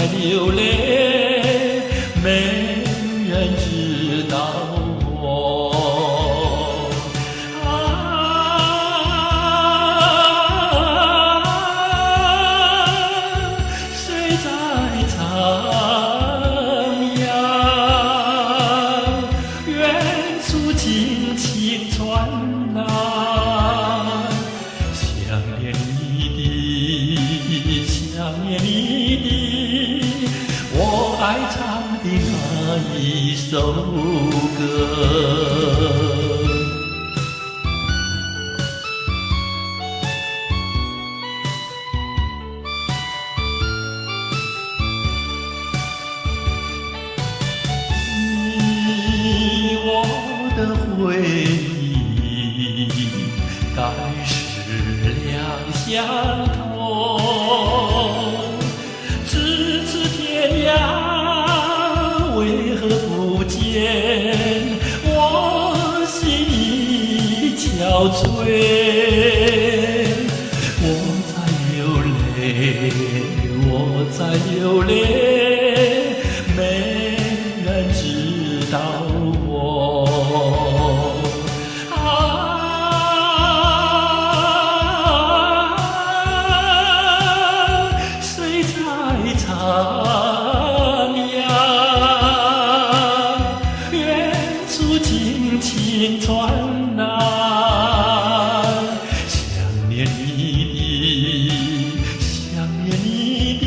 流泪，没人知道我。谁在徜徉？远处轻轻传来，想念你的，想念你的，我爱唱的那一首歌。你我的回忆，该是两相同。咫尺天涯，为何不见我心已憔悴？我在流泪，我在流泪，没人知道我。谁在徜徉？远处轻轻传来，想念你的，想念你的，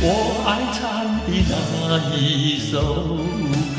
我爱唱的那一首歌。